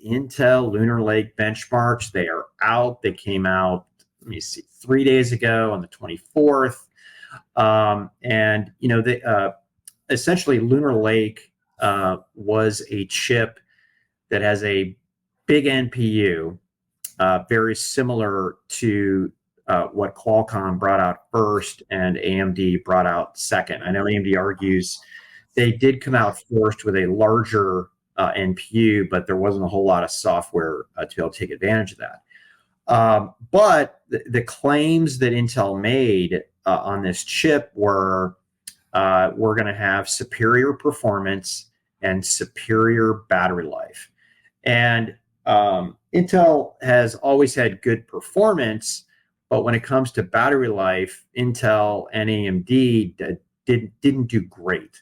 Intel Lunar Lake benchmarks. They are out. They came out, let me see, 3 days ago on the 24th. And, you know, essentially Lunar Lake was a chip that has a big NPU, very similar to what Qualcomm brought out first and AMD brought out second. I know AMD argues they did come out first with a larger NPU, but there wasn't a whole lot of software to be able to take advantage of that. But the claims that Intel made on this chip were we're going to have superior performance and superior battery life. And Intel has always had good performance, but when it comes to battery life, Intel and AMD didn't do great.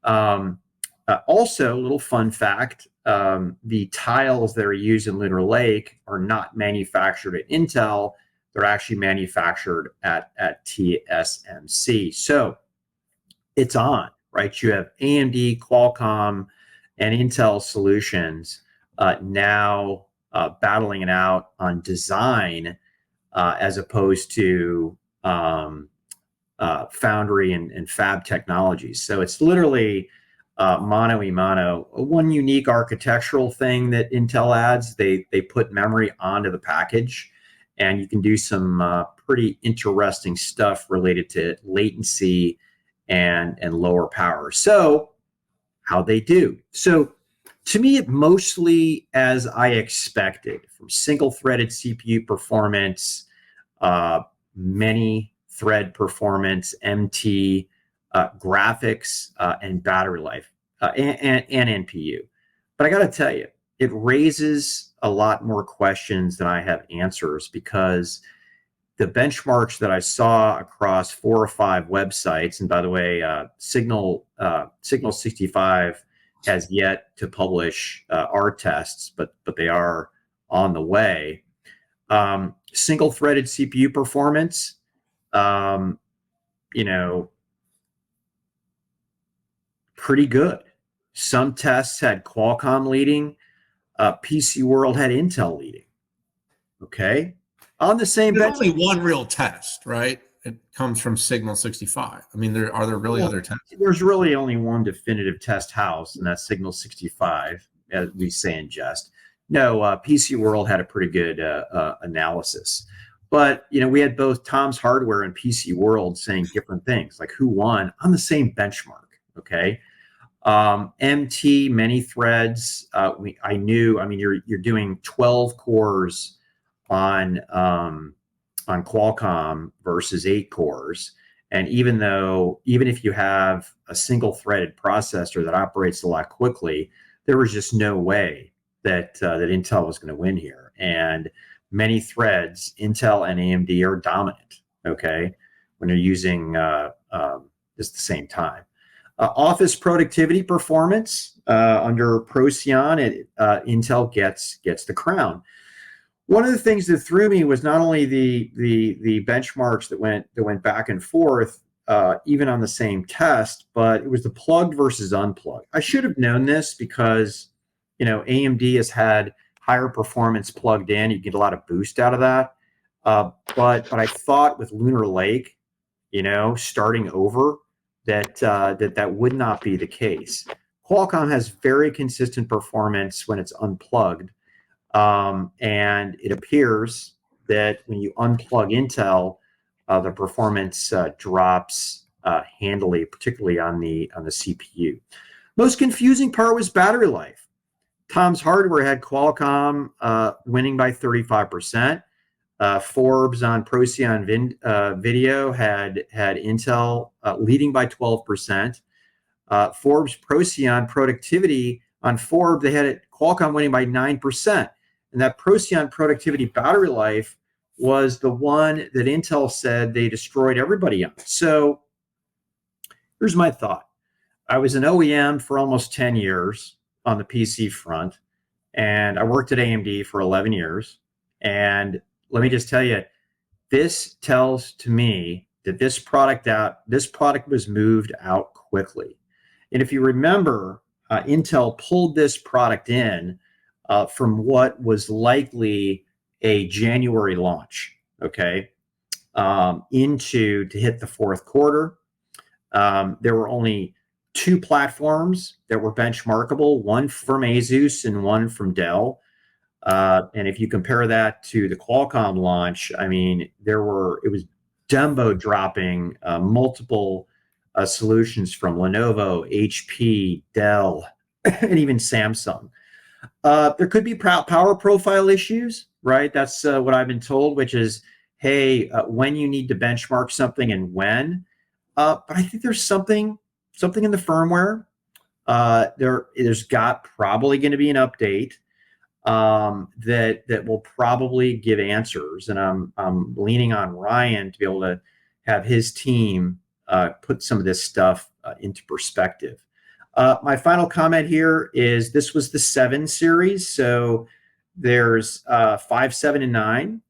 Also, a little fun fact, the tiles that are used in Lunar Lake are not manufactured at Intel. They're actually manufactured at TSMC. So it's on, right? You have AMD, Qualcomm, and Intel solutions now battling it out on design as opposed to foundry and fab technologies. So it's literally mano a mano. One unique architectural thing that Intel adds, they put memory onto the package, and you can do some pretty interesting stuff related to latency and lower power. So how they do. So to me, it mostly as I expected, from single-threaded CPU performance, many thread performance, MT, graphics, and battery life, and NPU. But I got to tell you, it raises a lot more questions than I have answers, because the benchmarks that I saw across 4 or 5 websites, and by the way, Signal 65 has yet to publish our tests, but they are on the way. Single-threaded CPU performance, you know, pretty good. Some tests had Qualcomm leading. PC World had Intel leading. Okay, on the same. There's only one real test, right? It comes from Signal 65. I mean, are there really other tests? There's really only one definitive test house, and that's Signal 65, as we say in jest. No, PC World had a pretty good analysis. But, you know, we had both Tom's Hardware and PC World saying different things, like who won on the same benchmark, okay? MT, many threads, I knew, I mean, you're doing 12 cores on Qualcomm versus 8 cores. And even if you have a single threaded processor that operates a lot quickly, there was just no way that Intel was going to win here. And many threads, Intel and AMD are dominant, okay, when you're using just the same time. Office productivity performance under Procyon, Intel gets the crown. One of the things that threw me was not only the benchmarks that went back and forth, even on the same test, but it was the plugged versus unplugged. I should have known this because, you know, AMD has had higher performance plugged in. You get a lot of boost out of that. But I thought with Lunar Lake, you know, starting over, that would not be the case. Qualcomm has very consistent performance when it's unplugged. And it appears that when you unplug Intel, the performance drops handily, particularly on the CPU. Most confusing part was battery life. Tom's Hardware had Qualcomm winning by 35%. Forbes on Procyon Video had Intel leading by 12%. Forbes Procyon Productivity on Forbes, they had Qualcomm winning by 9%. And that Procyon Productivity battery life was the one that Intel said they destroyed everybody on. So here's my thought. I was an OEM for almost 10 years on the PC front, and I worked at AMD for 11 years. And let me just tell you, this tells to me that this product was moved out quickly. And if you remember, Intel pulled this product in from what was likely a January launch, okay, into to hit the fourth quarter. There were only two platforms that were benchmarkable, one from Asus and one from Dell. And if you compare that to the Qualcomm launch, I mean, it was Dumbo dropping multiple solutions from Lenovo, HP, Dell, and even Samsung. There could be power profile issues, right? That's what I've been told, which is, hey, when you need to benchmark something and when. But I think there's something in the firmware. There's got probably going to be an update that will probably give answers, and I'm leaning on Ryan to be able to have his team put some of this stuff into perspective. My final comment here is this was the 7 series, so there's 5, 7, and 9.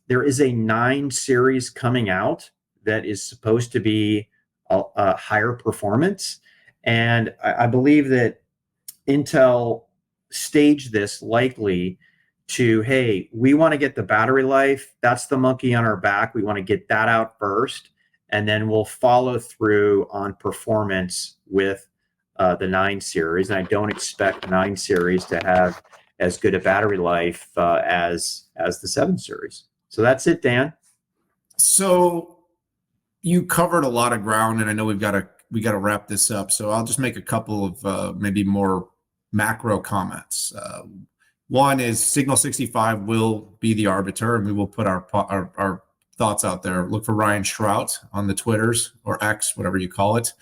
There is a 9 series coming out that is supposed to be a higher performance, and I believe that Intel staged this likely to, hey, we want to get the battery life. That's the monkey on our back. We want to get that out first, and then we'll follow through on performance with the 9 series. And I don't expect the 9 series to have as good a battery life as the 7 series. So that's it, Dan. So you covered a lot of ground, and I know we got to wrap this up. So I'll just make a couple of maybe more macro comments. One is Signal 65 will be the arbiter, and we will put our thoughts out there. Look for Ryan Shrout on the Twitters or X, whatever you call it,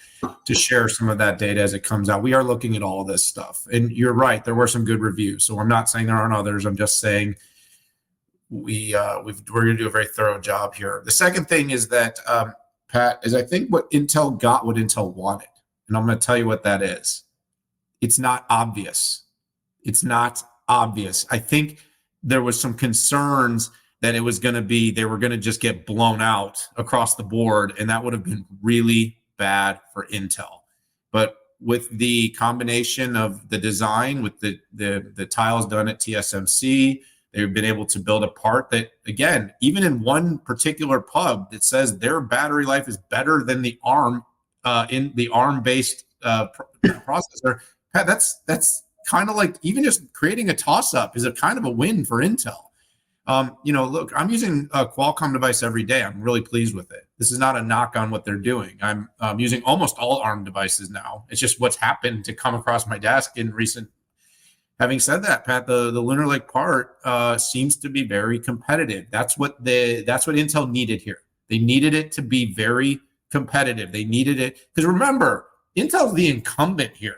to share some of that data as it comes out. We are looking at all of this stuff, and you're right. There were some good reviews, so I'm not saying there aren't others. I'm just saying we're going to do a very thorough job here. The second thing is that Pat, is I think what Intel got what Intel wanted, and I'm going to tell you what that is. It's not obvious. It's not obvious. I think there was some concerns that they were going to just get blown out across the board, and that would have been really bad for Intel. But with the combination of the design, with the tiles done at TSMC, they've been able to build a part that, again, even in one particular pub that says their battery life is better than the ARM in the ARM-based processor. That's kind of like even just creating a toss-up is a kind of a win for Intel. Look, I'm using a Qualcomm device every day. I'm really pleased with it. This is not a knock on what they're doing. I'm using almost all ARM devices now. It's just what's happened to come across my desk in recent. Having said that, Pat, the Lunar Lake part seems to be very competitive. That's what Intel needed here. They needed it to be very competitive. They needed it because remember, Intel's the incumbent here.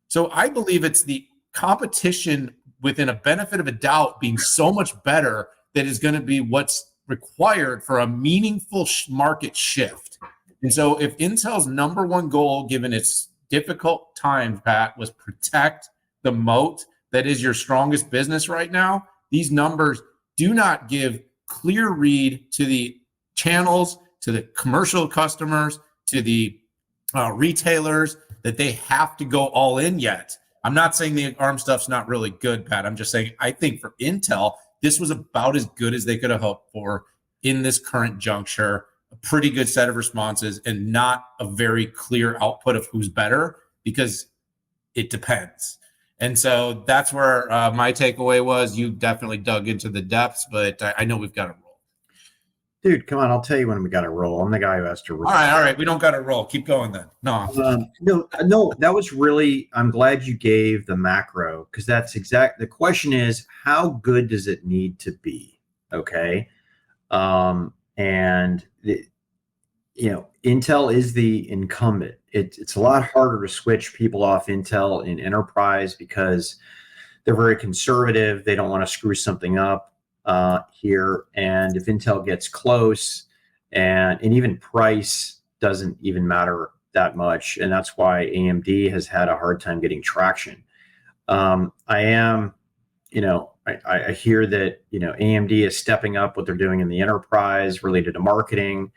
So I believe it's the competition within a benefit of a doubt being so much better that is going to be what's required for a meaningful market shift. And so if Intel's number one goal, given its difficult times, Pat, was protect the moat that is your strongest business right now, these numbers do not give clear read to the channels, to the commercial customers, to the retailers that they have to go all in yet. I'm not saying the ARM stuff's not really good, Pat. I'm just saying I think for Intel, this was about as good as they could have hoped for in this current juncture. A pretty good set of responses and not a very clear output of who's better because it depends. And so that's where my takeaway was. You definitely dug into the depths, but I know we've got to roll. Dude, come on. I'll tell you when we got to roll. I'm the guy who has to roll. All right. We don't got to roll. Keep going then. No, that was really, I'm glad you gave the macro because that's the question is, how good does it need to be? Okay. Intel is the incumbent. It's a lot harder to switch people off Intel in enterprise because they're very conservative. They don't want to screw something up here. And if Intel gets close and even price doesn't even matter that much. And that's why AMD has had a hard time getting traction. I hear that, AMD is stepping up what they're doing in the enterprise related to marketing.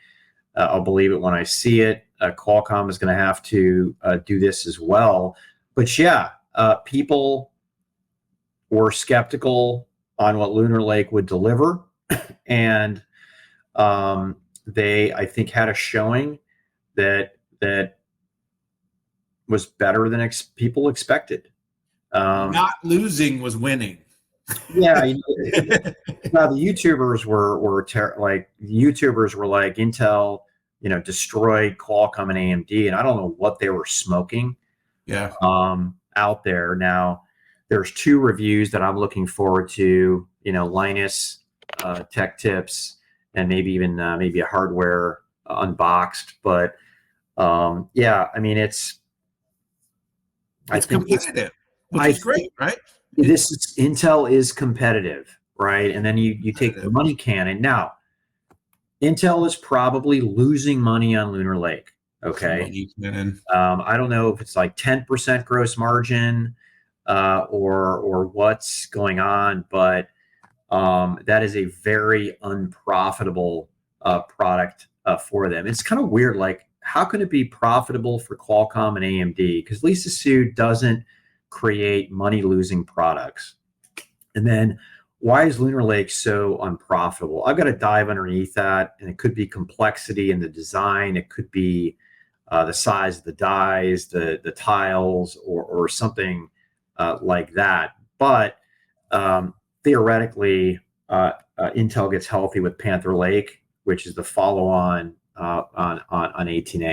I'll believe it when I see it. Qualcomm is going to have to do this as well. But yeah, people were skeptical on what Lunar Lake would deliver, and they, I think, had a showing that was better than people expected. Not losing was winning. Yeah, now the YouTubers like Intel, destroyed Qualcomm and AMD, and I don't know what they were smoking. Yeah. Out there now. There's 2 reviews that I'm looking forward to. Linus Tech Tips, and maybe even maybe a hardware unboxed. But yeah, I mean it's competitive, which is great, right? Intel is competitive, right? And then you take the money cannon. Now, Intel is probably losing money on Lunar Lake. Okay. I don't know if it's like 10% gross margin or what's going on, but that is a very unprofitable product for them. It's kind of weird. Like, how can it be profitable for Qualcomm and AMD? Because Lisa Su doesn't create money-losing products. And then why is Lunar Lake so unprofitable? I've got to dive underneath that, and it could be complexity in the design. It could be the size of the dies, the tiles, or something like that. But theoretically, Intel gets healthy with Panther Lake, which is the follow-on on 18A.